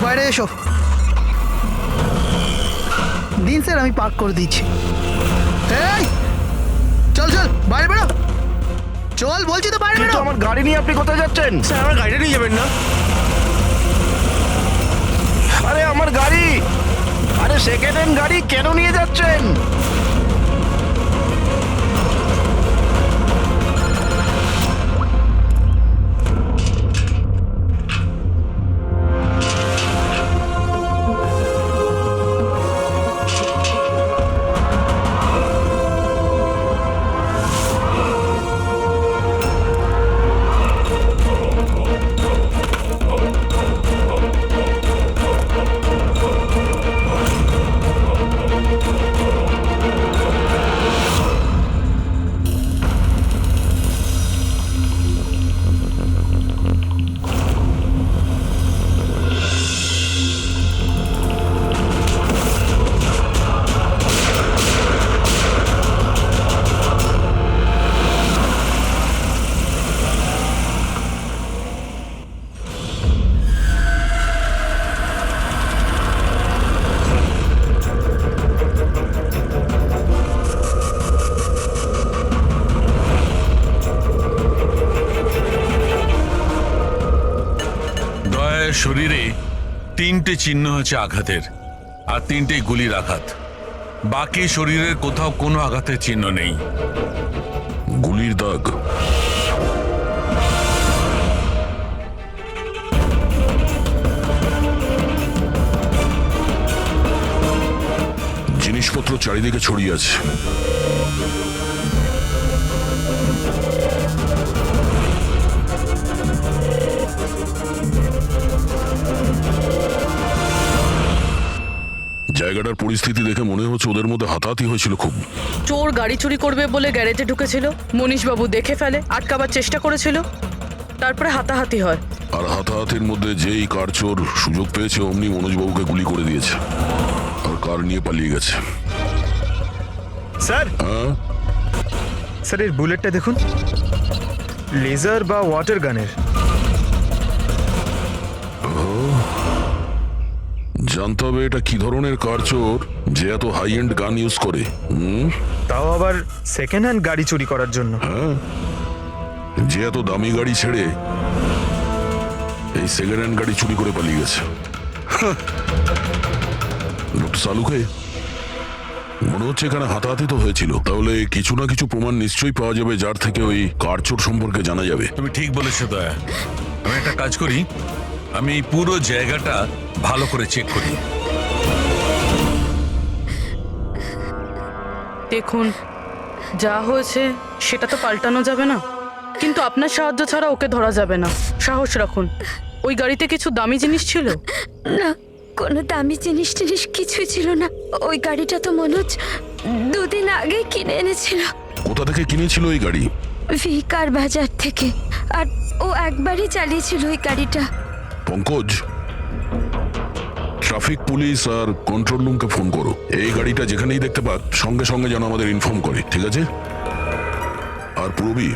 বাইরে এসো। দিন স্যার, আমি পার্ক করে দিচ্ছি। এই চল চল, বাইরে বেরো। চল বলছি তো, বাইরে বেরো। কিন্তু আমার গাড়ি নিয়ে আপনি কোথায় যাচ্ছেন? স্যার আমার গাড়িটা নিয়ে যাবেন না? আরে আমার গাড়ি, আরে সেকেন্ড হ্যান্ড গাড়ি কেন নিয়ে যাচ্ছেন? শরীরে 3টে চিহ্ন আছে আঘাতের, আর 3টেই গুলির আঘাত। বাকি শরীরের কোথাও কোনো আঘাতের চিহ্ন নেই। গুলির দাগ? জিনিসপত্র চারিদিকে ছড়িয়ে আছে। জায়গাটার পরিস্থিতি দেখে মনে হচ্ছে ওদের মধ্যে হাতাহাতি হয়েছিল খুব। চোর গাড়ি চুরি করবে বলে গ্যারেজে ঢুকেছিল, মনীশবাবু দেখে ফেলে, আটকাবার চেষ্টা করেছিল, তারপরে হাতাহাতি হয়। আর হাতাহাতির মধ্যে যেই কার চোর সুযোগ পেয়েছে অমনি মনোজবাবুকে গুলি করে দিয়েছে আর কার নিয়ে পালিয়ে গেছে। স্যার, হ্যাঁ স্যার এর বুলেটটা দেখুন, লেজার বা ওয়াটার গানের। জানতে হবে এটা কি ধরনের কার চোর যে এত হাই এন্ড গান ইউজ করে। তাও আবার সেকেন্ড হ্যান্ড গাড়ি চুরি করার জন্য। হ্যাঁ, যে এত দামি গাড়ি ছেড়ে এই সেকেন্ড হ্যান্ড গাড়ি চুরি করে পালিয়ে গেছে। ডক্টর সালুকে, মনে হচ্ছে এখানে হাতাহাতি তো হয়েছিল, তাহলে কিছু না কিছু প্রমাণ নিশ্চয়ই পাওয়া যাবে যার থেকে ওই কার চোর সম্পর্কে জানা যাবে। তুমি ঠিক বলেছো দয়া। আমি একটা কাজ করি, আমি এই পুরো জায়গাটা ভালো করে চেক করি। দেখুন, যা হয়েছে সেটা তো পাল্টানো যাবে না, কিন্তু আপনার সাহায্য ছাড়া ওকে ধরা যাবে না। সাহস রাখুন। ওই গাড়িতে কিছু দামি জিনিস ছিল? না, কোনো দামি জিনিস টিনিস কিছুই ছিল না। ওই গাড়িটা তো মনোজ 2 দিন আগে কিনে এনেছিল। কোথা থেকে কিনেছিল এই গাড়ি? ভিকার বাজার থেকে। আর ও একবারই চালিয়েছিল ওই গাড়িটা। পঙ্কজ, ট্রাফিক পুলিশ আর কন্ট্রোল রুমকে ফোন করো। এই গাড়িটা যেখানেই দেখতে পাক সঙ্গে সঙ্গে যেন আমাদের ইনফর্ম করে, ঠিক আছে? আর পূরবী,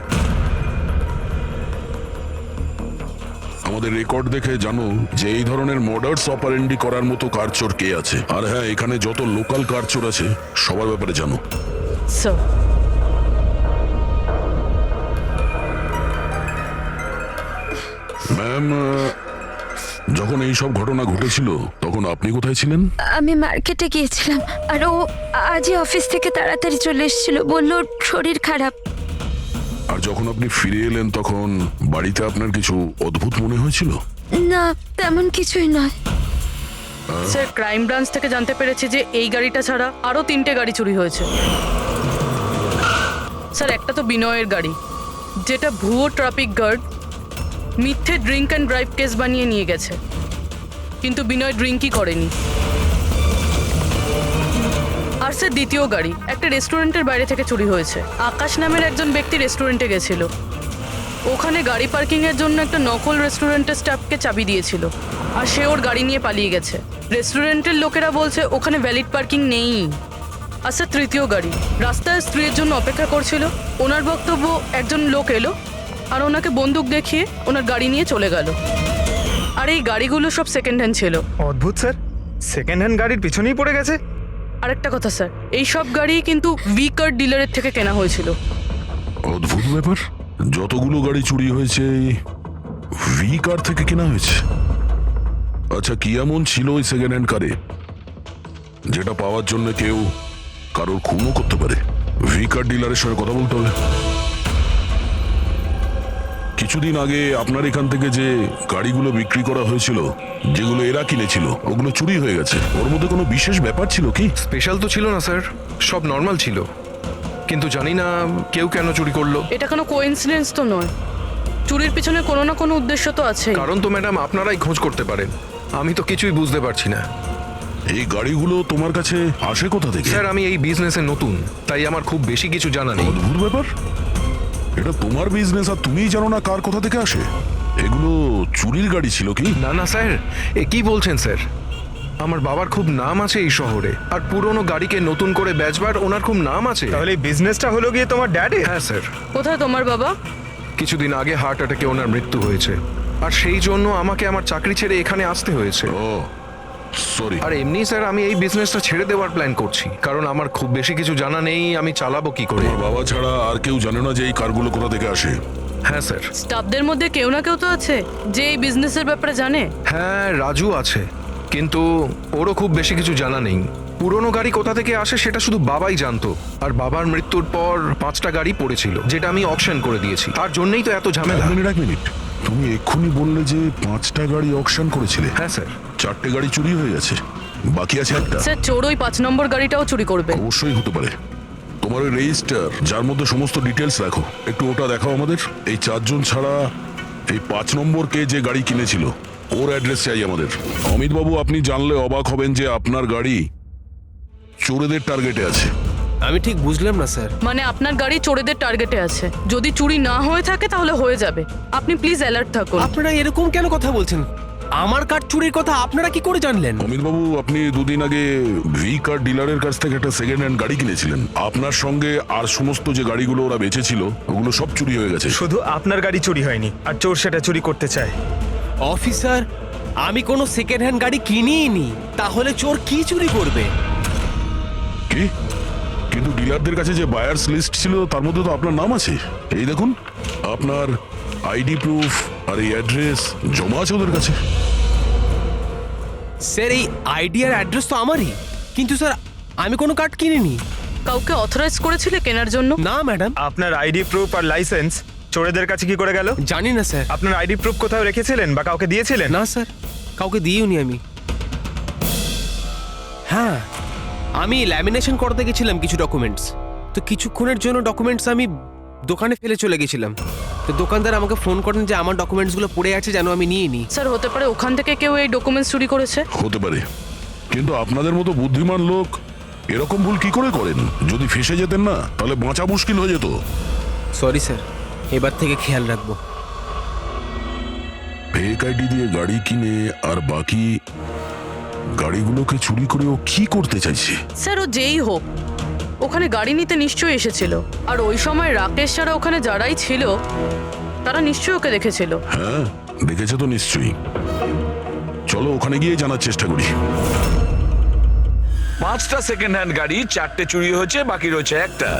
আমাদের রেকর্ড দেখে জানো যে এই ধরনের মর্ডার্স অপারেন্ডি করার মতো কারচোর কে আছে। আর হ্যাঁ, এখানে যত লোকাল কারচোর আছে সবার ব্যাপারে জানো। স্যার, ম্যাম, যখন এই সব ঘটনা ঘটেছিল তখন আপনি কোথায় ছিলেন? আমি মার্কেটে গিয়েছিলাম, আর ও আজই অফিস থেকে তাড়াতাড়ি চলে এসেছিল। বলল ওর শরীর খারাপ। আর যখন আপনি ফিরে এলেন তখন বাড়িতে আপনার কিছু অদ্ভুত মনে হয়েছিল? না, তেমন কিছুই নয়। স্যার, ক্রাইম ব্রাঞ্চ থেকে জানতে পেরেছি যে এই গাড়িটা ছাড়া আরও 3টে গাড়ি চুরি হয়েছে। স্যার, একটা তো বিনয়ের গাড়ি, যেটা ভুয়ো ট্রাফিক গার্ড মিথ্যে ড্রিঙ্ক অ্যান্ড ড্রাইভ কেস বানিয়ে নিয়ে গেছে, কিন্তু বিনয় ড্রিঙ্কই করেনি। আর স্যার, দ্বিতীয় গাড়ি একটা রেস্টুরেন্টের বাইরে থেকে চুরি হয়েছে। আকাশ নামের একজন ব্যক্তি রেস্টুরেন্টে গেছিল, ওখানে গাড়ি পার্কিংয়ের জন্য একটা নকল রেস্টুরেন্টের স্টাফকে চাবি দিয়েছিল, আর সে ওর গাড়ি নিয়ে পালিয়ে গেছে। রেস্টুরেন্টের লোকেরা বলছে ওখানে ভ্যালিড পার্কিং নেই। আর স্যার, তৃতীয় গাড়ি রাস্তায় স্ত্রীর জন্য অপেক্ষা করছিল। ওনার বক্তব্য একজন লোক এলো আর ওনাকে বন্দুক দেখিয়ে ওনার গাড়ি নিয়ে চলে গেল। আর এই গাড়িগুলো সব সেকেন্ড হ্যান্ড ছিল। অদ্ভুত স্যার, সেকেন্ড হ্যান্ড গাড়ির পিছনেই পড়ে গেছে। আরেকটা কথা স্যার, এই সব গাড়ি কিন্তু ভি কার ডিলারের থেকে কেনা হয়েছিল। অদ্ভুত ব্যাপার, যতগুলো গাড়ি চুরি হয়েছে ভি কার থেকে কেনা হয়েছে। আচ্ছা, কি এমন ছিল ওই সেকেন্ড হ্যান্ড কারে যেটা পাওয়ার জন্য কেউ কারোর খুনও করতে পারে? ভি কার ডিলারের সঙ্গে কথা বলতে হবে। কিছুদিন আগে আপনার এখান থেকে যে গাড়িগুলো বিক্রি করা হয়েছিল, যেগুলো এরা কিনেছিল, ওগুলো চুরি হয়ে গেছে। ওর মধ্যে কোনো বিশেষ ব্যাপার ছিল কি? স্পেশাল তো ছিল না স্যার, সব নর্মাল ছিল, কিন্তু জানি না কেউ কেন চুরি করলো। এটা কোনো কোইন্সিডেন্স তো নয়, চুরির পিছনে কোনো না কোনো উদ্দেশ্য তো আছে। কারণ তো ম্যাডাম আপনারাই খোঁজ করতে পারেন, আমি তো কিছুই বুঝতে পারছি না। এই গাড়িগুলো তোমার কাছে আসে কোথা থেকে? স্যার আমি এই বিজনেসে নতুন, তাই আমার খুব বেশি কিছু জানা নেই। অদ্ভুত ব্যাপার, এটা তোমার বিজনেস আর তুমিই জানো না কার কোথা থেকে আসে? এগুলো চুরির গাড়ি ছিল কি? না না স্যার, এ কি বলছেন স্যার? আমার বাবার খুব নাম আছে এই শহরে, আর পুরনো গাড়িকে নতুন করে বেচবার ওনার খুব নাম আছে। তাহলে এই বিজনেসটা হলো গিয়ে তোমার ড্যাডি? হ্যাঁ স্যার, কোথায় তোমার বাবা? কিছুদিন আগে হার্ট অ্যাটাকে ওনার মৃত্যু হয়েছে, আর সেই জন্য আমাকে আমার চাকরি ছেড়ে এখানে আসতে হয়েছে। ও সরি। আর এমনি স্যার আমি এই বিজনেসটা ছেড়ে দেওয়ার প্ল্যান করছি, কারণ আমার খুব বেশি কিছু জানা নেই, আমি চালাবো কি করে। তোমার বাবা ছাড়া আর কেউ জানে না যে এই কারগুলো কোথা থেকে আসে? হ্যাঁ স্যার। স্টাফদের মধ্যে কেউ না কেউ তো আছে যে এই বিজনেসের ব্যাপারে জানে। হ্যাঁ রাজু আছে, কিন্তু ওরও খুব বেশি কিছু জানা নেই। পুরনো গাড়ি কোথা থেকে আসে সেটা শুধু বাবাই জানতো, আর বাবার মৃত্যুর পর 5টা গাড়ি পড়েছিল, যেটা আমি অকশন করে দিয়েছি। তার জন্যই তো এত ঝামেলা। এক মিনিট, তুমি এক্ষুনি বললে যে 5টা গাড়ি অকশন করেছিলে। হ্যাঁ স্যার। 4টে গাড়ি চুরি হয়ে গেছে, বাকি আছে একটা। স্যার চোর ওই 5 নম্বর গাড়িটাও চুরি করবে। অবশ্যই হতে পারে। তোমার ওই রেজিস্টার যার মধ্যে সমস্ত ডিটেলস রাখো, একটু ওটা দেখাও আমাদের। এই 4 জন ছাড়া এই 5 নম্বর কে যে গাড়ি কিনেছিল ওর অ্যাড্রেস চাই আমাদের। অমিত বাবু, আপনি জানলে অবাক হবেন যে আপনার গাড়ি চোরেদের টার্গেটে আছে। আমি ঠিক বুঝলাম না স্যার। মানে আপনার গাড়ি চোরেদের টার্গেটে আছে, যদি চুরি না হয়ে থাকে তাহলে হয়ে যাবে। আপনি প্লিজ অ্যালার্ট থাকুন। আপনারা এরকম কেন কথা বলছেন? আমার কার চুরির কথা আপনারা কি করে জানলেন? অমিত বাবু, আপনি দুদিন আগে ভি কার ডিলারের কাছ থেকে একটা সেকেন্ড হ্যান্ড গাড়ি কিনেছিলেন। আপনার সঙ্গে আর সমস্ত যে গাড়িগুলো ওরা বেচেছিল ওগুলো সব চুরি হয়ে গেছে। শুধু আপনার গাড়ি চুরি হয়নি, আর চোর সেটা চুরি করতে চায়। অফিসার, আমি কোনো সেকেন্ড হ্যান্ড গাড়ি কিনিই নি, তাহলে চোর কি চুরি করবে? কি? কিন্তু ডিলারদের কাছে যে বায়ার্স লিস্ট ছিল তার মধ্যে তো আপনার নাম আছে। এই দেখুন, আপনার আইডি প্রুফ আর এই অ্যাড্রেস জমা আছে ওদের কাছে। স্যার এই আইডি আর অ্যাড্রেস তো আমারই, কিন্তু স্যার আমি কোনো কার্ড কিনিনি। কাউকে অথরাইজ করেছিলে কেনার জন্য? না ম্যাডাম। আপনার আইডি প্রুফ আর লাইসেন্স চোরেদের কাছে কি করে গেল? জানি না স্যার। আপনার আইডি প্রুফ কোথাও রেখেছিলেন বা কাউকে দিয়েছিলেন? না স্যার, কাউকে দিইনি আমি। হ্যাঁ, আমি ল্যামিনেশন করতে গেছিলাম কিছু ডকুমেন্টস, তো কিছুক্ষণের জন্য ডকুমেন্টস আমি দোকানে ফেলে চলে গেছিলাম। তো দোকানদার আমাকে ফোন করেন যে আমার ডকুমেন্টসগুলো পড়ে আছে, যেন আমি নিয়ে নিই। স্যার হতে পারে ওখান থেকে কেউ এই ডকুমেন্টস চুরি করেছে। হতে পারে, কিন্তু আপনাদের মতো বুদ্ধিমান লোক এরকম ভুল কি করে করেন? যদি ফেসে যেতেন না তাহলে বাঁচা মুশকিল হয়ে যেত। সরি স্যার, এবার থেকে খেয়াল রাখবো। ফেক আইডি দিয়ে গাড়ি কিনে আর বাকি গাড়িগুলোকে চুরি করে ও কি করতে চাইছে? স্যার ও যেই হোক, ওখানে গাড়ি নিতে নিশ্চয়ই এসেছিল, আর ওই সময় রাকেশ ছাড়া ওখানে যারাই ছিল তারা নিশ্চয়ই ওকে দেখেছিল। হ্যাঁ, দেখেছে তো নিশ্চয়ই। চলো ওখানে গিয়ে জানার চেষ্টা করি। 5টা সেকেন্ড হ্যান্ড গাড়ি, 4টে চুরি হয়েছে, বাকি রয়েছে একটা।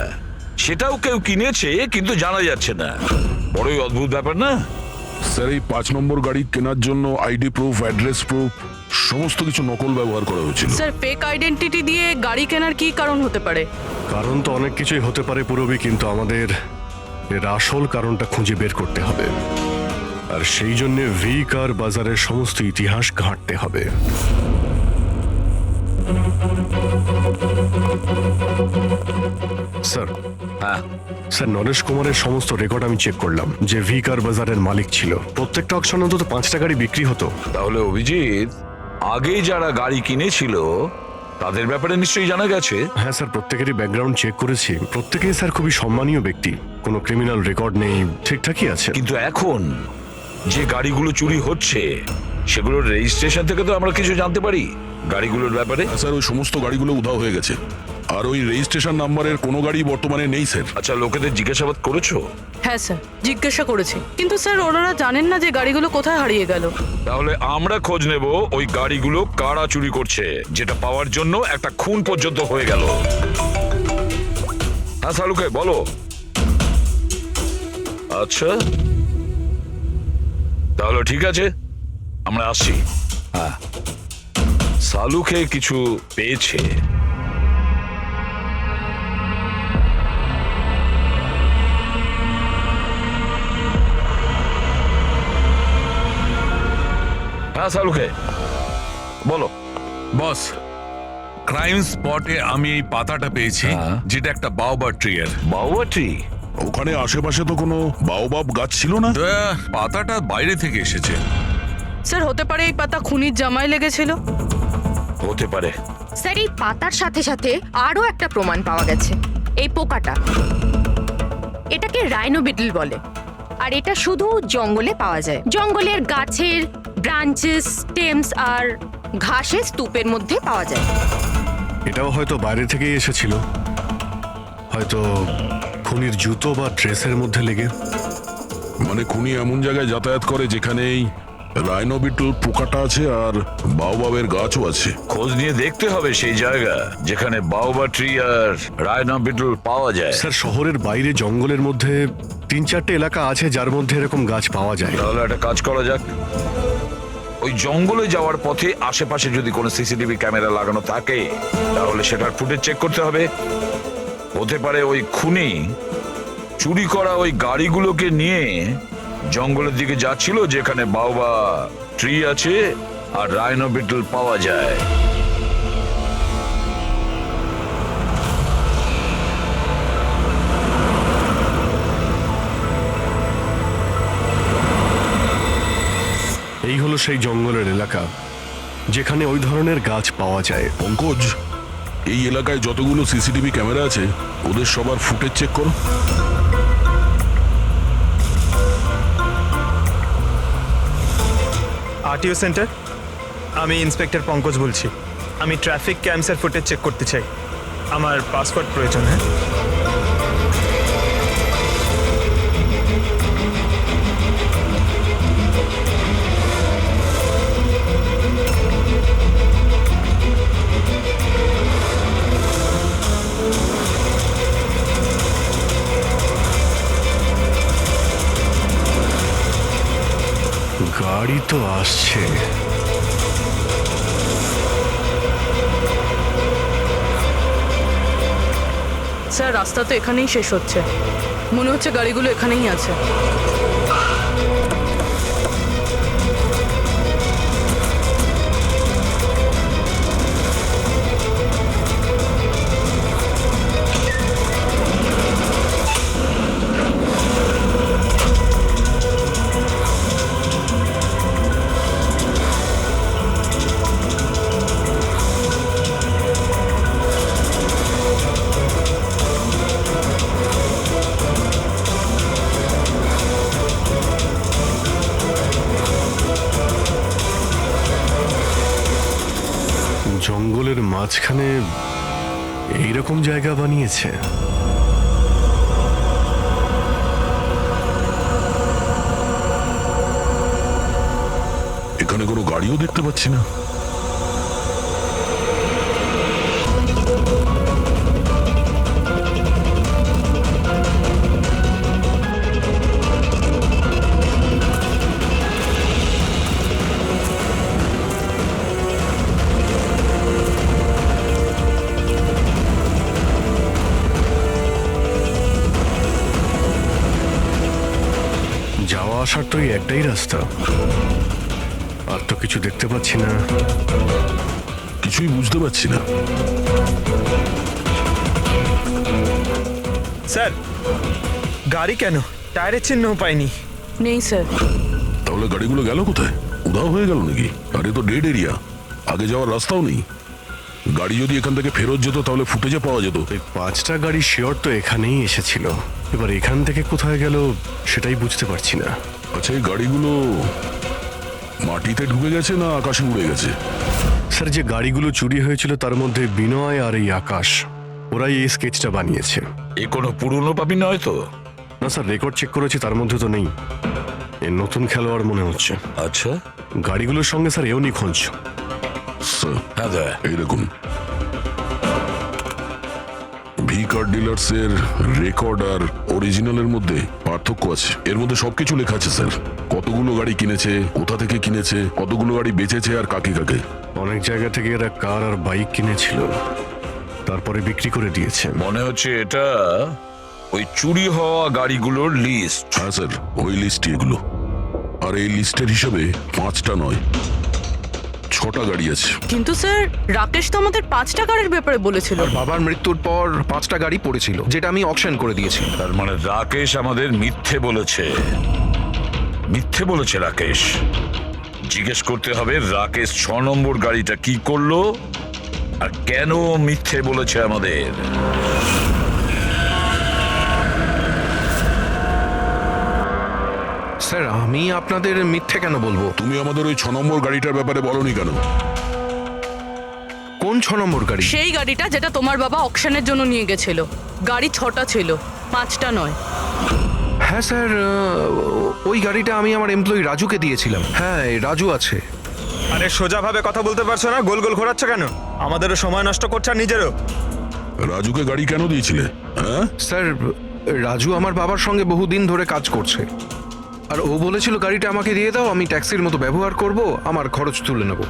সেটাও কেউ কিনেছে কিন্তু জানা যাচ্ছে না। বড়ই অদ্ভুত ব্যাপার না? স্যার, এই 5 নম্বর গাড়ি কেনার জন্য আইডি প্রুফ, অ্যাড্রেস প্রুফ সমস্ত কিছু নকল ব্যবহার করা হয়েছিল। স্যার ফেক আইডেন্টিটি দিয়ে গাড়ি কেনার কি কারণ হতে পারে? কারণ তো অনেক কিছুই হতে পারে পুরবি, কিন্তু আমাদের এর আসল কারণটা খুঁজে বের করতে হবে, আর সেই জন্য ভি কার বাজারের সমস্ত ইতিহাস ঘাঁটতে হবে। স্যার, হ্যাঁ, স্যার নরেশ কুমারের সমস্ত রেকর্ড আমি চেক করলাম, যে ভি কার বাজারের মালিক ছিল। প্রত্যেকটা অকশনে অন্তত 5টা গাড়ি বিক্রি হতো। তাহলে অভিজিৎ, আগে যারা গাড়ি কিনেছিল তাদের ব্যাপারে নিশ্চয়ই জানা গেছে। হ্যাঁ স্যার, প্রত্যেকেরই ব্যাকগ্রাউন্ড চেক করেছি। প্রত্যেকেই স্যার খুবই সম্মানীয় ব্যক্তি, কোনো ক্রিমিনাল রেকর্ড নেই, ঠিকঠাকই আছে। কিন্তু এখন যে গাড়িগুলো চুরি হচ্ছে সেগুলোর রেজিস্ট্রেশন থেকে তো আমরা কিছু জানতে পারি গাড়িগুলোর ব্যাপারে। স্যার, ওই সমস্ত গাড়িগুলো উধাও হয়ে গেছে। আর ওই রেজিস্ট্রেশন নাম্বারের কোনো গাড়ি বর্তমানে নেই স্যার। আচ্ছা, লোকেদের জিজ্ঞাসাবাদ করেছো? হ্যাঁ স্যার, জিজ্ঞাসা করেছি, কিন্তু স্যার ওনারা জানেন না যে গাড়িগুলো কোথায় হারিয়ে গেল। তাহলে আমরা খোঁজ নেব ওই গাড়িগুলো কারা চুরি করছে, যেটা পাওয়ার জন্য একটা খুন পর্যন্ত হয়ে গেল। হ্যাঁ সালুকে বলো। আচ্ছা তাহলে ঠিক আছে, আমরা আসছি। হ্যাঁ, সালুকে কিছু পেয়েছে। হ্যাঁ সালুকে বলো। বস, ক্রাইম স্পটে আমি এই পাতাটা পেয়েছি, হ্যাঁ। যেটা একটা বাওবার ট্রি এর। বাউয়া ট্রি? ওখানে আশেপাশে তো কোনো বাওবাব গাছ ছিল না। পাতাটা বাইরে থেকে এসেছে। স্যার হতে পারে এই পাতা খুনির জামায় লেগেছিল। হতে পারে। স্যার এই পাতার সাথে সাথে আরো একটা প্রমাণ পাওয়া গেছে, এই পোকাটা। এটাকে রাইনো বিটল বলে, আর এটা শুধু জঙ্গলে পাওয়া যায়। জঙ্গলের গাছের ব্রাঞ্চেস, স্টেমস আর ঘাসের স্তূপের মধ্যে পাওয়া যায়। এটাও হয়তো বাইরে থেকেই এসেছিল, হয়তো খুনির জুতো বা ড্রেসের মধ্যে লেগে। মানে খুনি এমন জায়গায় যাতায়াত করে যেখানেই রাইনোবিটল পোকাটা আছে আর বাওবাবের গাছও আছে। খোঁজ নিয়ে দেখতে হবে সেই জায়গা যেখানে বাউবা ট্রি আর রাইনো বিটল পাওয়া যায়। স্যার শহরের বাইরে জঙ্গলের মধ্যে 3-4টে এলাকা আছে যার মধ্যে এরকম গাছ পাওয়া যায়। তাহলে একটা কাজ করা যাক, ওই জঙ্গলে যাওয়ার পথে আশেপাশে যদি কোনো সিসিটিভি ক্যামেরা লাগানো থাকে তাহলে সেটার ফুটেজ চেক করতে হবে। হতে পারে ওই খুনি চুরি করা ওই গাড়িগুলোকে নিয়ে জঙ্গলের দিকে যাচ্ছিল যেখানে বাউবা ট্রি আছে আর রাইনো বিটল পাওয়া যায়। এই হলো সেই জঙ্গলের এলাকা যেখানে ওই ধরনের গাছ পাওয়া যায়। পঙ্কজ, এই এলাকায় যতগুলো সিসিটিভি ক্যামেরা আছে ওদের সবার ফুটেজ চেক করো। আরটিও সেন্টার, আমি ইন্সপেক্টর পঙ্কজ বলছি। আমি ট্রাফিক ক্যামসের ফুটেজ চেক করতে চাই। আমার পাসপোর্ট প্রয়োজন। হ্যাঁ, গাড়ি তো আসছে। স্যার রাস্তা তো এখানেই শেষ হচ্ছে, মনে হচ্ছে গাড়িগুলো এখানেই আছে। জঙ্গলের মাঝখানে এইরকম জায়গা বানিয়েছে। এখানে কোনো গাড়িও দেখতে পাচ্ছি না। যাওয়া আসার তো এই একটাই রাস্তা, আর তো কিছু দেখতে পাচ্ছি না। কিছুই বুঝতে পারছি না। স্যার গাড়ি কেন? টায়ারের চিহ্নও পাইনি। নেই স্যার। তাহলে গাড়িগুলো গেল কোথায়? উধাও হয়ে গেল নাকি? আর এ তো ডেড এরিয়া, আগে যাওয়ার রাস্তাও নেই। গাড়ি যদি এখান থেকে ফেরত যেত তাহলে ফুটেজে পাওয়া যেত। এই 5টা গাড়ি শিওর তো এখানেই এসেছিল, এবার এখান থেকে কোথায় গেল সেটাই বুঝতে পারছি না। আচ্ছা, এই গাড়িগুলো মাটিতে ঢুকে গেছে না আকাশে উড়ে গেছে? স্যার যে গাড়িগুলো চুরি হয়েছিল তার মধ্যে বিনয় আর এই আকাশ ওরাই এই স্কেচটা বানিয়েছে। এ কোনো পুরনো পাপি নয় তো? না স্যার, রেকর্ড চেক করেছি, তার মধ্যে তো নেই। এ নতুন খেলোয়াড় মনে হচ্ছে। আচ্ছা, গাড়িগুলোর সঙ্গে স্যার এও নিখোঁজ। স্যার হ্যাঁ দা। এই দেখুন, ভি কার ডিলার্স এর রেকর্ড আর অরিজিনালের মধ্যে পার্থক্য আছে। এর মধ্যে সবকিছু লেখা আছে স্যার, কতগুলো গাড়ি কিনেছে, কোথা থেকে কিনেছে, কতগুলো গাড়ি বেচেছে আর কাকে কাকে। অনেক জায়গা থেকে এরা কার আর বাইক কিনেছিল, তারপরে বিক্রি করে দিয়েছে। মনে হচ্ছে এটা ওই চুরি হওয়া গাড়িগুলোর লিস্ট। হ্যাঁ স্যার, ওই লিস্টই এগুলো। আর এই লিস্টের হিসাবে 5টা নয় 6টা গাড়ি আছে। কিন্তু স্যার রাকেশ তো আমাদের 5টা গাড়ির ব্যাপারে বলেছিল। আর বাবার মৃত্যুর পর 5টা গাড়ি পড়েছিল, যেটা আমি অকশন করে দিয়েছি। তার মানে রাকেশ আমাদের মিথ্যে বলেছে। মিথ্যে বলেছে রাকেশ। জিজ্ঞেস করতে হবে রাকেশ 6 নম্বর গাড়িটা কি করলো আর কেন মিথ্যে বলেছে আমাদের। স্যার, আমি আপনাদের মিথ্যে কেন বলবো? তুমি আমাদের ওই 6 নম্বর গাড়িটার ব্যাপারে বলনি কেন? কোন 6 নম্বর গাড়ি? সেই গাড়িটা যেটা তোমার বাবা অকশনের জন্য নিয়ে গেছিল। গাড়ি 6টা ছিল, 5টা নয়। হ্যাঁ স্যার, ওই গাড়িটা আমি আমার এমপ্লয়ি রাজুকে দিয়েছিলাম। হ্যাঁ, এই রাজু আছে। আরে সোজাভাবে কথা বলতে পারছো না, গোল গোল ঘোরাচ্ছ কেন? আমাদেরও সময় নষ্ট করছে আর নিজেরও। রাজুকে গাড়ি কেন দিয়েছিলে? হ্যাঁ স্যার, রাজু আমার বাবার সঙ্গে বহুদিন ধরে কাজ করছে, আর ও বলেছিল গাড়িটা আমাকে দিয়ে দাও, আমি ট্যাক্সির মতো ব্যবহার করব, আমার খরচ তুলে নেব।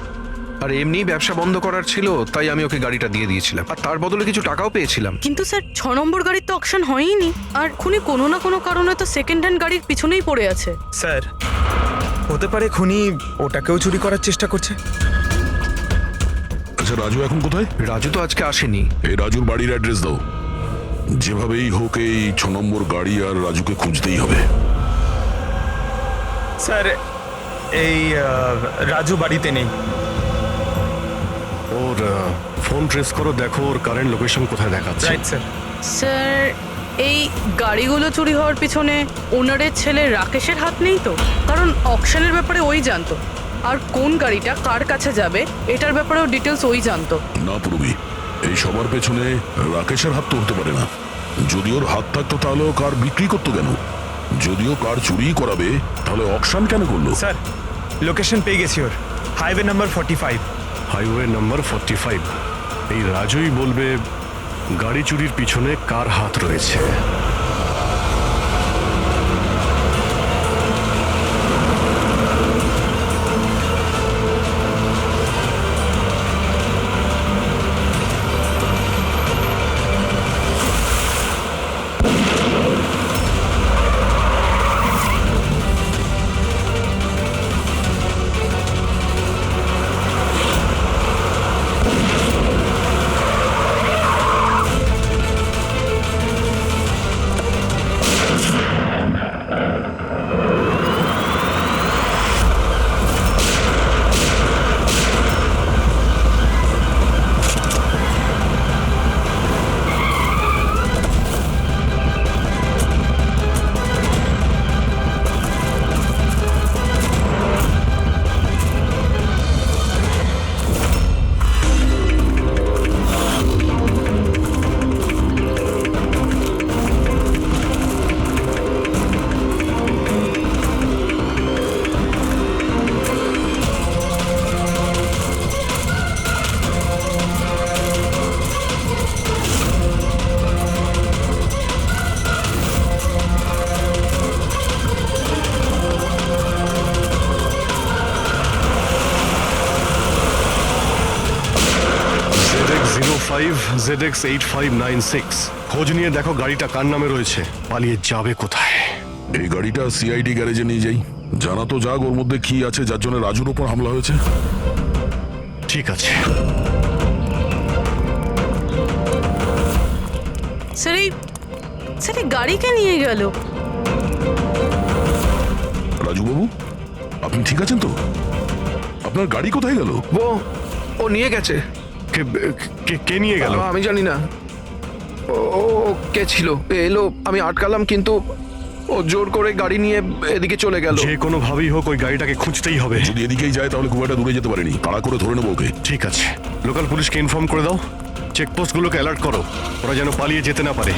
আর এমনি ব্যবসা বন্ধ করার ছিল, তাই আমি ওকে গাড়িটা দিয়ে দিয়েছিলাম, আর তার বদলে কিছু টাকাও পেয়েছিলাম। কিন্তু স্যার 6 নম্বর গাড়ির তো অকশন হয়নি, আর খুনি কোনো না কোনো কারণে তো সেকেন্ড হ্যান্ড গাড়ির পিছনেই পড়ে আছে। স্যার, হতে পারে খুনি ওটাকেও চুরি করার চেষ্টা করছে। আচ্ছা, রাজু এখন কোথায়? রাজু তো আজকে আসেনি। এই রাজুর বাড়ির অ্যাড্রেস দাও। যেভাবেই হোক এই 6 নম্বর গাড়ি আর রাজুকে খুঁজতেই হবে। স্যার, এই রাজু বাড়িতে নেই। ওর ফোন ট্রেস করো, দেখো ওর কারেন্ট লোকেশন কোথায় দেখাচ্ছে। Right sir. স্যার এই গাড়িগুলো চুরি হওয়ার পিছনে ওনারের ছেলে রাকেশের হাত নেই তো? কারণ অকশনের ব্যাপারে ওই জানতো, আর কোন গাড়িটা কার কাছে যাবে এটার ব্যাপারেও ডিটেলস ওই জানতো। না পুরবি, এই সবার পেছনে রাকেশের হাত তো হতে পারে না। যদি ওর হাত থাকতো তাহলে ও কার বিক্রি করতো কেন? যদিও কার চুরি করাবে তাহলে অকশন কেন করলো? স্যার, লোকেশন পেয়ে গেছি ওর। Highway number 45। Highway number 45। এই রাজুই বলবে গাড়ি চুরির পিছনে কার হাত রয়েছে। ZX8596 খোঁজ নিয়ে দেখো গাড়িটা কার নামে রয়েছে, পালিয়ে যাবে কোথায়। এই গাড়িটা সিআইডি গ্যারেজে নিয়ে যাই, জানা তো যাক ওর মধ্যে কি আছে যার জন্য রাজুর উপর হামলা হয়েছে। ঠিক আছে। স্যার এই গাড়িকে নিয়ে গেল। রাজু বাবু, আপনি ঠিক আছেন তো? আপনার গাড়ি কোথায় গেল? ও নিয়ে গেছে। কে নিয়ে গেল? আমি জানি না। ও কে ছিল, এলো, আমি আটকালাম, কিন্তু ও জোর করে গাড়ি নিয়ে এদিকে চলে গেল। যে কোনো ভাবেই হোক ওই গাড়িটাকে খুঁজতেই হবে। যদি এদিকেই যায় তাহলে খুব একটা দূরে যেতে পারেনি, তাড়া করে ধরে নেবো ওকে। ঠিক আছে, লোকাল পুলিশকে ইনফর্ম করে দাও, চেকপোস্টগুলোকে অ্যালার্ট করো, ওরা যেন পালিয়ে যেতে না পারে।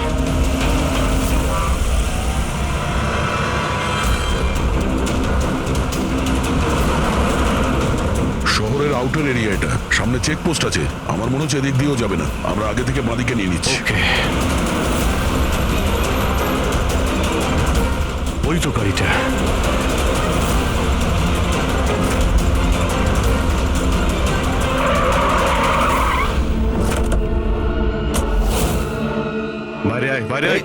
শহরের আউটার এরিয়া এটা, সামনে চেকপোস্ট আছে। আমার মনে হচ্ছে এদিক দিয়েও যাবে না, আমরা আগে থেকে বাঁদিকে নিয়ে নিচ্ছি। ওকে, ওই তো গাড়িটা। বাইরে আয়, বাইরে আয়।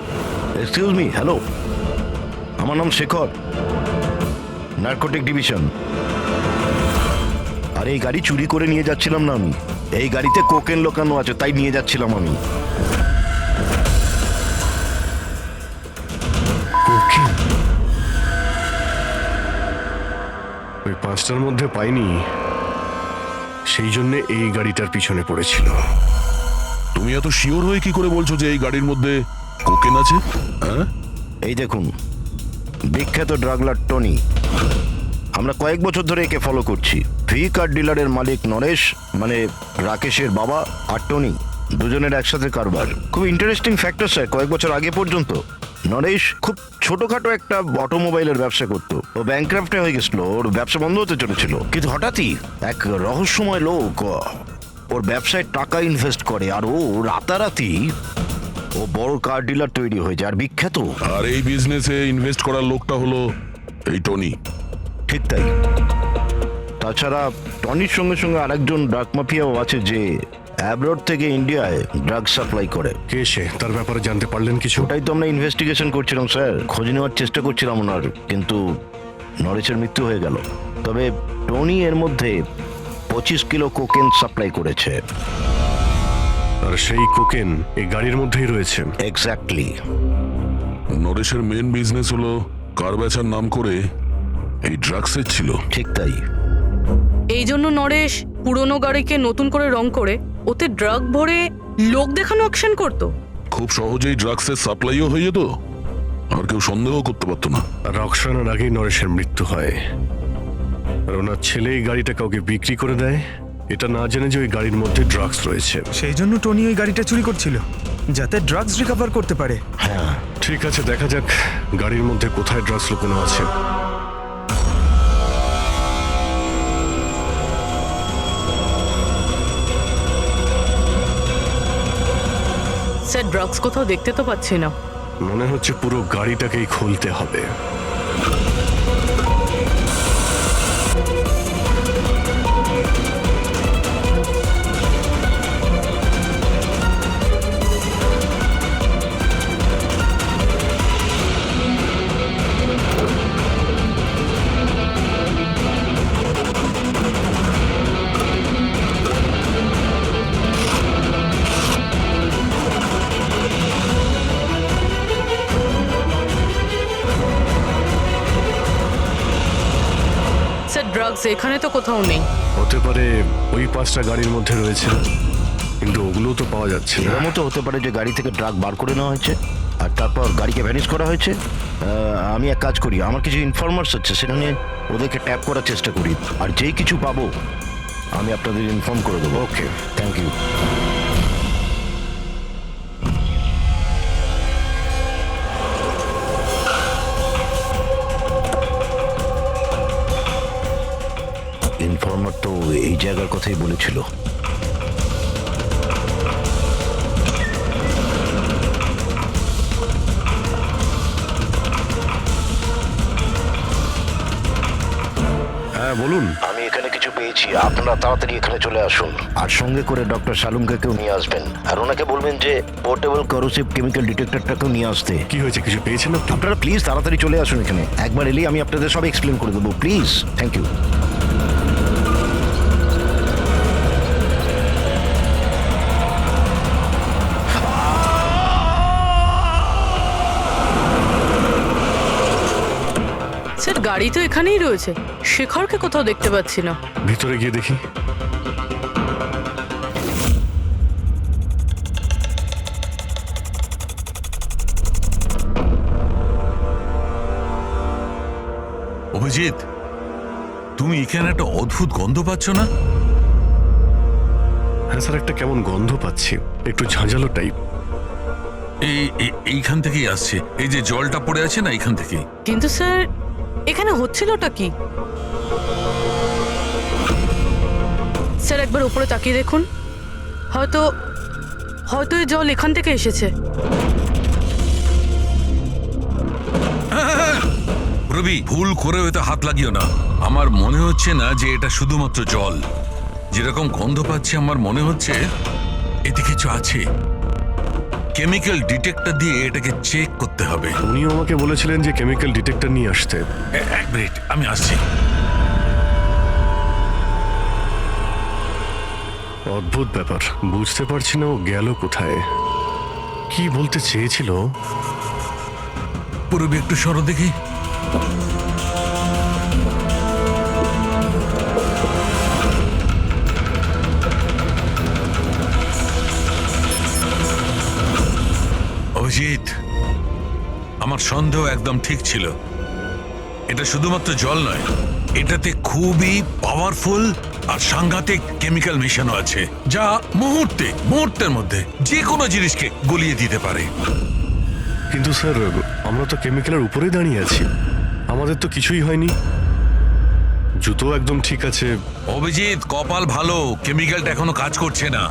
এক্সকিউজ মি, হ্যালো, আমার নাম শেখর, নার্কোটিক ডিভিশন। আর এই গাড়ি চুরি করে নিয়ে যাচ্ছিলাম না আমি, এই গাড়িতে কোকেন লোকানো আছে, তাই নিয়ে যাচ্ছিলাম আমি। কোকেন? ওই 5টার মধ্যে পাইনি, সেই জন্য এই গাড়িটার পিছনে পড়েছিল। তুমি এত শিওর হয়ে কি করে বলছো যে এই গাড়ির মধ্যে কোকেন আছে? হ্যাঁ, এই দেখুন, বিখ্যাত ড্রাগলার টনি, আমরা কয়েক বছর ধরে একে ফলো করছি। ভি কার ডিলারের মালিক নরেশ, মানে রাকেশের বাবা, আর টনি দুজনের একসাথে কারবার। খুব ইন্টারেস্টিং ফ্যাক্টর স্যার, কয়েক বছর আগে পর্যন্ত নরেশ খুব ছোটখাটো একটা অটোমোবাইলের ব্যবসা করতো। ও ব্যাংক্রাফ্টে হয়ে গেছিল, ওর ব্যবসা বন্ধ হতে চলেছিল, কিন্তু হঠাৎই এক রহস্যময় লোক ওর ব্যবসায় টাকা ইনভেস্ট করে, আর ও রাতারাতি ও বড় কার ডিলার তৈরি হয়ে যায়, আর বিখ্যাত। আর এই বিজনেসে ইনভেস্ট করার লোকটা হলো এই টনি। ঠিক তাই। তাছাড়া টনির সঙ্গে সঙ্গে আরেকজন ড্রাগ মাফিয়াও আছে যে অ্যাব্রড থেকে ইন্ডিয়ায় ড্রাগ সাপ্লাই করে। কে সে? তার ব্যাপারে জানতে পারলেন কিছু? ওটাই তো আমরা ইনভেস্টিগেশন করছিলাম স্যার, খোঁজ নেওয়ার চেষ্টা করছিলাম ওনার, কিন্তু নরেশের মৃত্যু হয়ে গেল। তবে টনি এর মধ্যে 25 কিলো কোকেন সাপ্লাই করেছে। আর সেই কোকেন এই গাড়ির মধ্যেই রয়েছে। এক্স্যাক্টলি। নরেশের মেন বিজনেস হলো কার বেচার নাম করে এই ড্রাগসের ছিল। ঠিক তাই। এই জন্য নরেশ পুরনো গাড়িকে নতুন করে রং করে ওতে ড্রাগ ভরে লোক দেখানো অ্যাকশন করতো। খুব সহজেই ড্রাগসের সাপ্লাইও হয়ে যেত, আর কেউ সন্দেহ করতে পারতো না। রক্সানার আগেই নরেশের মৃত্যু হয়, আর ওনার ছেলে এই গাড়িটা কাউকে বিক্রি করে দেয়, এটা না জেনে যে ওই গাড়ির মধ্যে ড্রাগস রয়েছে। সেই জন্য টনি ওই গাড়িটা চুরি করছিল, যাতে ড্রাগস রিকভার করতে পারে। হ্যাঁ, ঠিক আছে, দেখা যাক গাড়ির মধ্যে কোথায় ড্রাগস লুকোনো আছে। স্যার, ড্রাগস কোথাও দেখতে তো পাচ্ছি না। মনে হচ্ছে পুরো গাড়িটাকেই খুলতে হবে। ড্রাগস এখানে তো কোথাও নেই। হতে পারে ওই 5টা গাড়ির মধ্যে রয়েছে, কিন্তু ওগুলো তো পাওয়া যাচ্ছে না। এরকমও তো হতে পারে যে গাড়ি থেকে ড্রাগ বার করে নেওয়া হয়েছে আর তারপর গাড়িকে ভ্যানিশ করা হয়েছে। আমি এক কাজ করি, আমার কিছু ইনফরমার্স আছে, সেটা নিয়ে ওদেরকে ট্যাপ করার চেষ্টা করি, আর যেই কিছু পাবো আমি আপনাদের ইনফর্ম করে দেবো। ওকে, থ্যাংক ইউ। ইনফর্মার তো এই জায়গার কথাই বলেছিল। হ্যাঁ বলুন। আমি এখানে কিছু পেয়েছি, আপনারা তাড়াতাড়ি এখানে চলে আসুন, আর সঙ্গে করে ডক্টর শালুমকে কেউ নিয়ে আসবেন, আর ওনাকে বলবেন যে পোর্টেবল করোসিভ কেমিক্যাল ডিটেক্টরটাকেও নিয়ে আসতে। কি হয়েছে, কিছু পেয়েছেন আপনি? আপনারা প্লিজ তাড়াতাড়ি চলে আসুন এখানে, একবার এলেই আমি আপনাদের সব এক্সপ্লেন করে দেবো, প্লিজ। Thank you. স্যার, গাড়ি তো এখানেই রয়েছে, শেখরকে কোথাও দেখতে পাচ্ছি না। ভিতরে গিয়ে দেখি। অভিজিৎ, তুমি এখানে একটা অদ্ভুত গন্ধ পাচ্ছ না? হ্যাঁ স্যার, একটা কেমন গন্ধ পাচ্ছি, একটু ঝাঁঝালো টাইপ। এইখান থেকেই আসছে, এই যে জলটা পড়ে আছে না, এইখান থেকেই। কিন্তু স্যার এখানে হচ্ছিলটা কি? স্যার একবার উপরে তাকিয়ে দেখুন, হয়তো হয়তো এই জল এখান থেকে এসেছে। রবি, ভুল করে হয়তো হাত লাগিও না। আমার মনে হচ্ছে না যে এটা শুধুমাত্র জল। যেরকম গন্ধ পাচ্ছি আমার মনে হচ্ছে এতে কিছু আছে। কেমিক্যাল ডিটেক্টর দিয়ে এটাকে চেক করতে হবে। উনিও আমাকে বলেছিলেন যে কেমিক্যাল ডিটেক্টর নিয়ে আসতে। এক মিনিট, আমি আসছি। অদ্ভুত ব্যাপার, বুঝতে পারছি না ও গেল কোথায়, কি বলতে চেয়েছিল। পুরবি একটু সরো দেখি। অভিজিৎ, আমার সন্দেহ একদম ঠিক ছিল। এটা শুধুমাত্র জল নয়, এটাতে খুবই পাওয়ারফুল আর সাংঘাতিক কেমিক্যাল মেশানো আছে, যা মুহূর্তের মধ্যে যে কোনো জিনিসকে গলিয়ে দিতে পারে। কিন্তু স্যার, আমরা তো কেমিক্যালের উপরে দাঁড়িয়ে আছি, আমাদের তো কিছুই হয়নি, জুতো একদম ঠিক আছে। অভিজিৎ, কপাল ভালো, কেমিক্যালটা এখনো কাজ করছে না,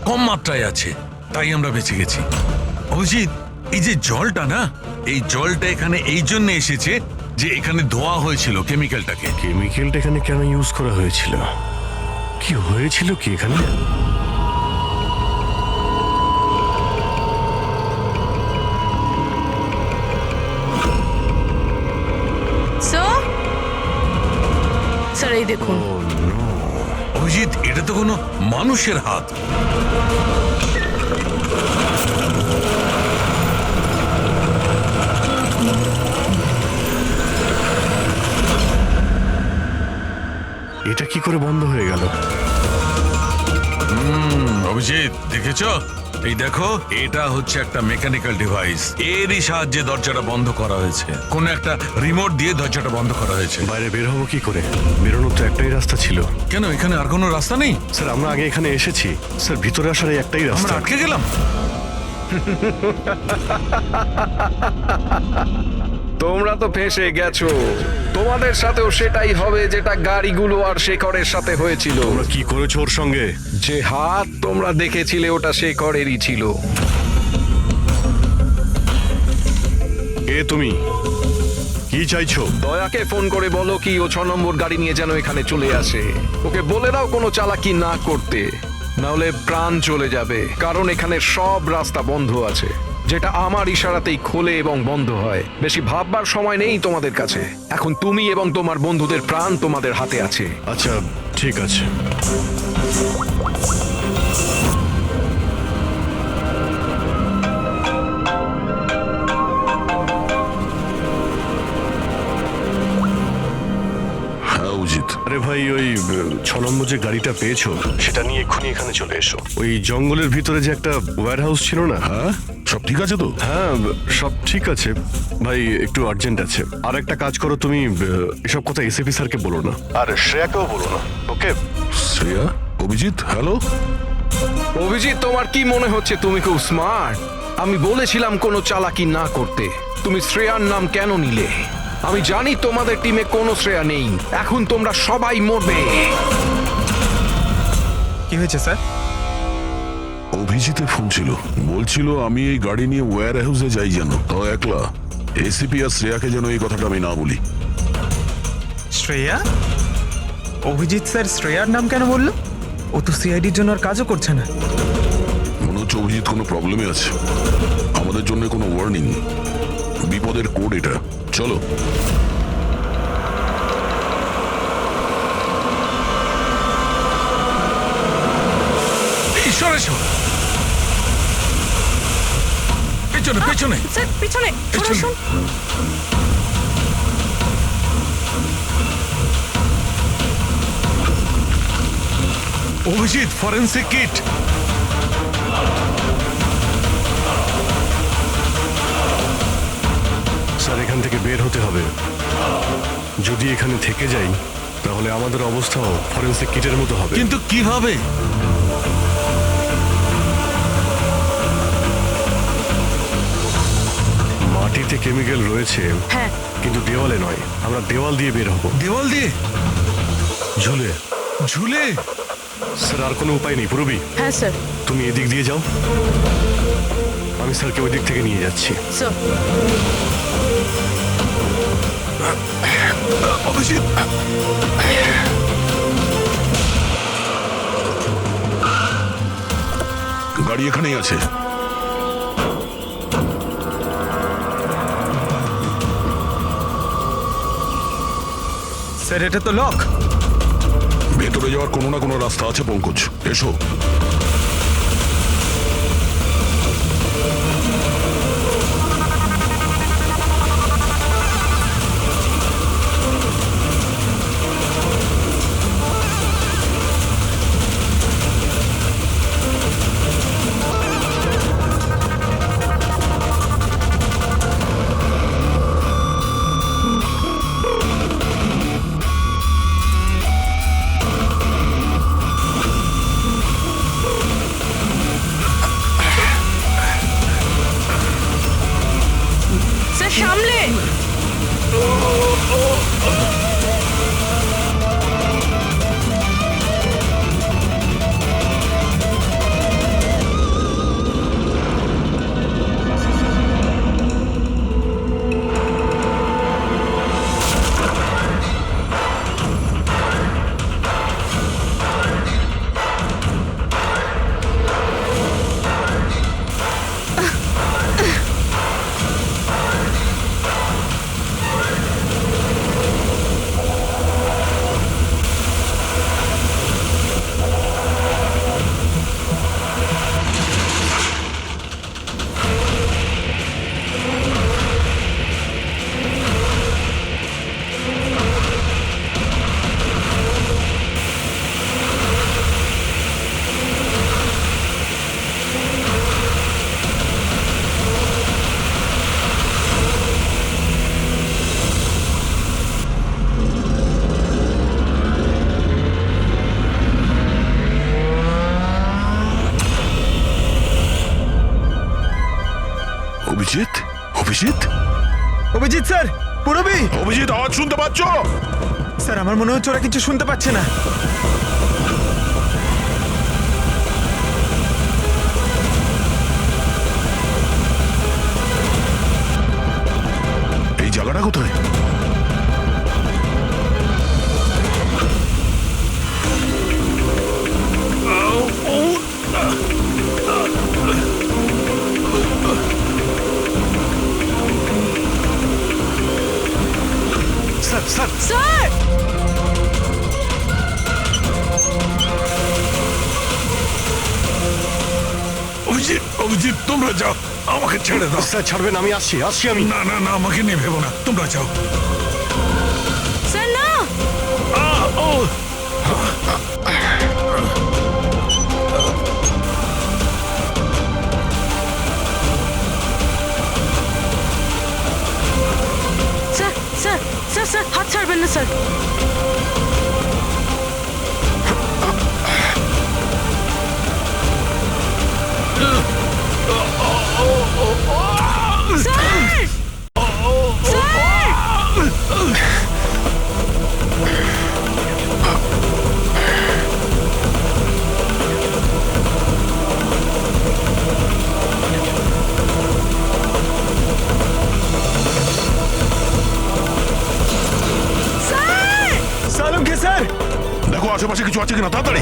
কম মাত্রায় আছে, তাই আমরা বেঁচে গেছি। অভিজিৎ, এই যে জলটা না, এই জলটা এখানে এই জন্য এসেছে যে এখানে ধোয়া হয়েছিল কেমিক্যালটাকে। কেমিক্যালটা এখানে কেন ইউজ করা হয়েছিল, কি হয়েছিল কি এখানে? স্যার এই দেখুন। অভিজিৎ, এটা তো কোনো মানুষের হাত। এটা কি করে বন্ধ হয়ে গেল? অভিজিৎ, দেখেছ? এই দেখো, এটা হচ্ছে একটা মেকানিক্যাল ডিভাইস, এরই সাহায্যে দরজাটা বন্ধ করা হয়েছে। কোন একটা রিমোট দিয়ে দরজাটা বন্ধ করা হয়েছে। বাইরে বের হবো কি করে? বেরোনোর তো একটাই রাস্তা ছিল। কেন, এখানে আর কোনো রাস্তা নেই? স্যার, আমরা আগে এখানে এসেছি স্যার, ভিতরে আসার এই একটাই আমরা রাস্তা। আটকে গেলাম। তোমরা তো ফেঁসে গেছো, তোমাদের সাথেও সেটাই হবে যেটা গাড়িগুলো আর শেখরের সাথে হয়েছিল। তোমরা কি করেছো ওর সঙ্গে? যে হাত তোমরা দেখেছিলে ওটা শেখরেরই ছিল। কে তুমি, কি চাইছো? দয়াকে ফোন করে বলো কি ও 6 নম্বর গাড়ি নিয়ে যেন এখানে চলে আসে। ওকে বলে দাও কোনো চালাকি না করতে, নাহলে প্রাণ চলে যাবে। কারণ এখানে সব রাস্তা বন্ধ আছে, যেটা আমার ইশারাতেই খোলে এবং বন্ধ হয়। বেশি ভাববার সময় নেই তোমাদের কাছে। এখন তুমি এবং তোমার বন্ধুদের প্রাণ তোমাদের হাতে আছে। আচ্ছা ঠিক আছে। হ্যাঁ অভিজিৎ, আরে ভাই, ওই 6 নম্বর যে গাড়িটা পেয়েছো সেটা নিয়ে এক্ষুনি এখানে চলে এসো। ওই জঙ্গলের ভিতরে যে একটা ওয়্যার হাউস ছিল না? হ্যাঁ সব ঠিক আছে তো? হ্যাঁ সব ঠিক আছে ভাই, একটু আর্জেন্ট আছে। আর একটা কাজ করো, তুমি এসব কথা এসিপি স্যারকে বলো না, আর শ্রেয়াকেও বলো না, ওকে? শ্রেয়া? অভিজিৎ, হ্যালো। অভিজিৎ, তোমার কি মনে হচ্ছে তুমি খুব স্মার্ট? আমি বলেছিলাম কোনো চালাকি না করতে। তুমি শ্রেয়ার নাম কেন নিলে? আমি জানি তোমাদের টিমে কোনো শ্রেয়া নেই। এখন তোমরা সবাই মরবে। কি হয়েছে স্যার? অভিজিতের ফোন ছিল, বলছিল আমি এই গাড়ি নিয়ে ওয়্যার হাউসে যাই যেন, তাও একলা। এসিপি আর শ্রেয়াকে যেন এই কথাটা আমি না বলি। শ্রেয়া? অভিজিৎ স্যার শ্রেয়ার নাম কেন বললো? ও তো সিআইডির জন্য আর কাজও করছে না। মনে হচ্ছে অভিজিৎ কোনো প্রবলেমে আছে। আমাদের জন্য কোনো ওয়ার্নিং, বিপদের কোড এটা। চলো। ঈশ্বর, এসো। পেছনে পেছনে। স্যার পিছনে সরে আসুন। Abhijit, forensic kit. স্যার, এখান থেকে বের হতে হবে। যদি এখানে থেকে যাই তাহলে আমাদের অবস্থাও ফরেন্সিক কিটের মতো হবে। কিন্তু কিভাবে? কেমিক্যাল রয়েছে, হ্যাঁ কিন্তু দেওয়ালে নয়। আমরা দেওয়াল দিয়ে বের হব। দেওয়াল দিয়ে ঝুলে। ঝুলে? স্যার আর কোনো উপায় নেই পুরবি, হ্যাঁ স্যার। তুমি এদিক দিয়ে যাও, আমি স্যারকে ওই দিক থেকে নিয়ে যাচ্ছি। স্যার অভিজিৎ, গাড়ি এখানেই আছে। স্যার এটা তো লক। ভেতরে যাওয়ার কোনো না কোনো রাস্তা আছে পঙ্কজ, এসো। স্যার সামলে। অভিজিৎ, অভিজিৎ, অভিজিৎ স্যার, পুরবি। অভিজিৎ, আওয়াজ শুনতে পাচ্ছ? স্যার আমার মনে হচ্ছে ওরা কিছু শুনতে পাচ্ছে না। এই জায়গাটা কোথায়? Sir sir sir Abhijit, Abhijit তোমরা যাও, আমাকে ছেড়ে দাও। স্যার ছাড়বেন, আমি আসছি আসছি আমি। না না না, আমাকে নিয়ে ভেবো না, তোমরা যাও। স্যার না। ও স্যার স্যার স্যার স্যার হাত ছাড়বেন না স্যার। স্যার সালম কে স্যার? দেখো আশেপাশে কিছু আছে কিনা, তাড়াতাড়ি।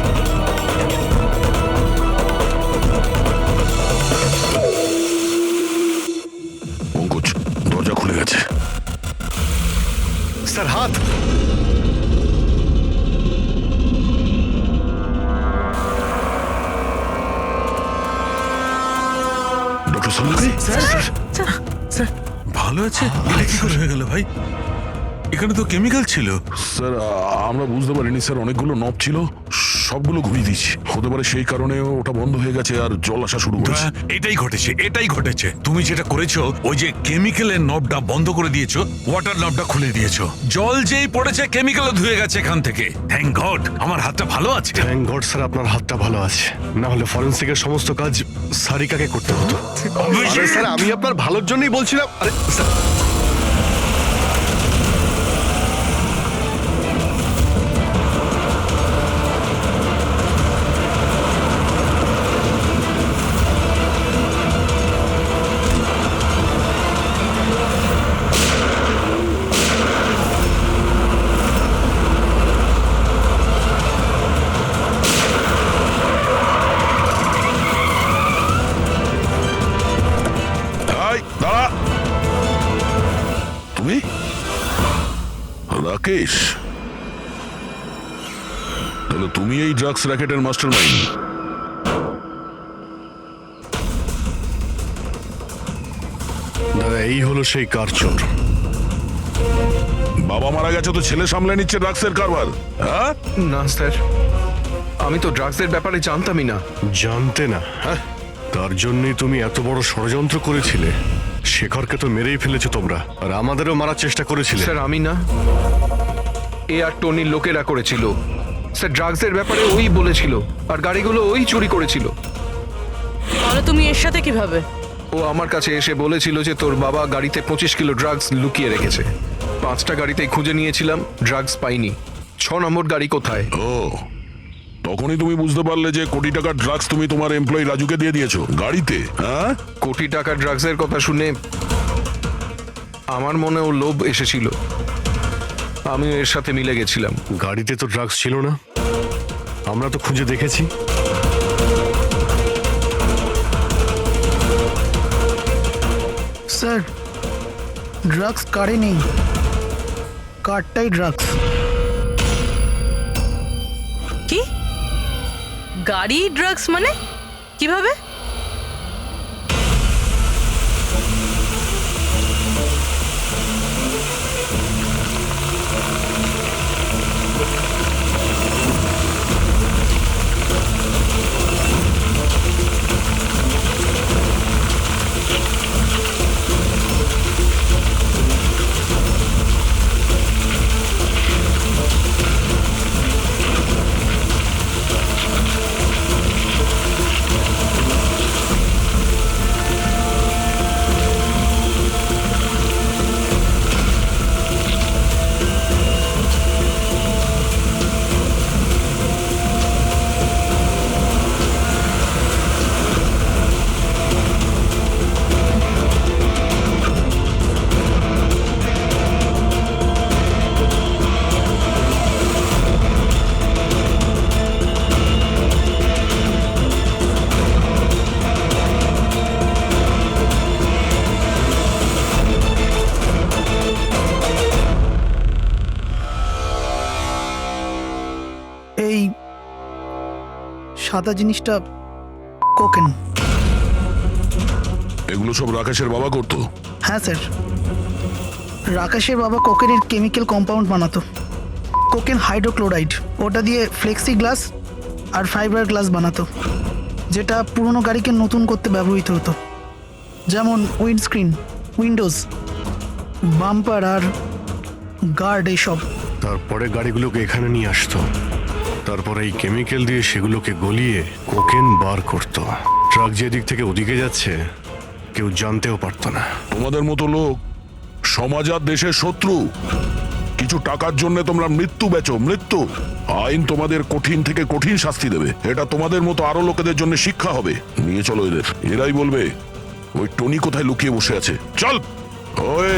পঙ্কজ, দরজা খুলে গেছে। স্যার হাত। ডক্টর সালম, ভালো আছে? এটা কি করে হয়ে গেল ভাই? এখানে তো কেমিক্যাল ছিল। স্যার আমরা বুঝতে পারিনি স্যার, অনেকগুলো নব ছিল, সবগুলো ঘুরিয়ে দিচ্ছি। হতে পারে সেই কারণে ওটা বন্ধ হয়ে গেছে আর জল আসা শুরু করেছে। এটাই ঘটেছে। তুমি যেটা করেছো, ওই যে কেমিক্যালের নবটা বন্ধ করে দিয়েছো, ওয়াটার নবটা খুলে দিয়েছো, জল যেই পড়েছে কেমিক্যালও ধুয়ে গেছে এখান থেকে। থ্যাংক গড আমার হাতটা ভালো আছে। থ্যাংক গড স্যার আপনার হাতটা ভালো আছে, না হলে ফরেন্সিকের সমস্ত কাজ সারিকাকে করতে হতো। আরে স্যার আমি আপনার ভালোর জন্যই বলছিলাম। আরে স্যার এই, দাঁড়া। তুমি রাকেশ, তাহলে তুমি এই ড্রাগস র্যাকেটের মাস্টার মাইন্ড। দাদা এই হলো সেই কার চোর। বাবা মারা গেছে তো ছেলে সামলে নিচ্ছে ড্রাগসের কারবার, হ্যাঁ? না স্যার, আমি তো ড্রাগসের ব্যাপারে জানতামই না। জানতে না? হ্যাঁ, তার জন্যই তুমি এত বড় ষড়যন্ত্র করেছিলে। শেখরকে তো মেরেই ফেলেছো তোমরা, আর আমাদেরও মারার চেষ্টা করেছিলে। স্যার আমি না, এ আর টনির লোকেরা করেছিল। স্যার ড্রাগসের ব্যাপারে ওই বলেছিল, আর গাড়িগুলো ওই চুরি করেছিল। তাহলে তুমি এর সাথে কিভাবে? ও আমার কাছে এসে বলেছিল যে তোর বাবা গাড়িতে 25 কিলো ড্রাগস লুকিয়ে রেখেছে। 5টা গাড়িতেই খুঁজে নিয়েছিলাম, ড্রাগস পাইনি। 6 নম্বর গাড়ি কোথায়? ও, তখনই তুমি বুঝতে পারলে যে কোটি টাকার ড্রাগস তুমি তোমার এমপ্লয়ি রাজুকে দিয়ে দিয়েছো গাড়িতে, হ্যাঁ? কোটি টাকার ড্রাগসের কথা শুনে আমার মনেও লোভ এসেছিল, আমিও এর সাথে মিলে গেছিলাম। গাড়িতে তো ড্রাগস ছিল না, আমরা তো খুঁজে দেখেছি। স্যার ড্রাগস কারে নেই, কারটাই ড্রাগস। কি গাড়ি ড্রাগস মানে কিভাবে? এই সাদা জিনিসটা কোকেন। এগুলো সব রাকেশের বাবা করতো? হ্যাঁ স্যার, রাকেশের বাবা কোকেনের কেমিক্যাল কম্পাউন্ড বানাতো। কোকেন হাইড্রোক্লোরাইড, ওটা দিয়ে ফ্লেক্সি গ্লাস আর ফাইবার গ্লাস বানাতো, যেটা পুরনো গাড়িকে নতুন করতে ব্যবহৃত হতো। যেমন উইন্ডস্ক্রিন, উইন্ডোজ, বাম্পার আর গার্ড এইসব। তারপরে গাড়িগুলোকে এখানে নিয়ে আসতো, তারপরে এই কেমিক্যাল দিয়ে সেগুলোকে গলিয়ে কোকেন বার করতো। ট্রাক যেদিক থেকে ওদিকে যাচ্ছে কেউ জানতেও পারতো না। তোমাদের মতো লোক সমাজ আর দেশের শত্রু। কিছু টাকার জন্য তোমরা মৃত্যু বেচো, মৃত্যু। আইন তোমাদের কঠিন থেকে কঠিন শাস্তি দেবে। এটা তোমাদের মতো আরো লোকেদের জন্য শিক্ষা হবে। নিয়ে চলো এদের, এরাই বলবে ওই টনি কোথায় লুকিয়ে বসে আছে। চল ওই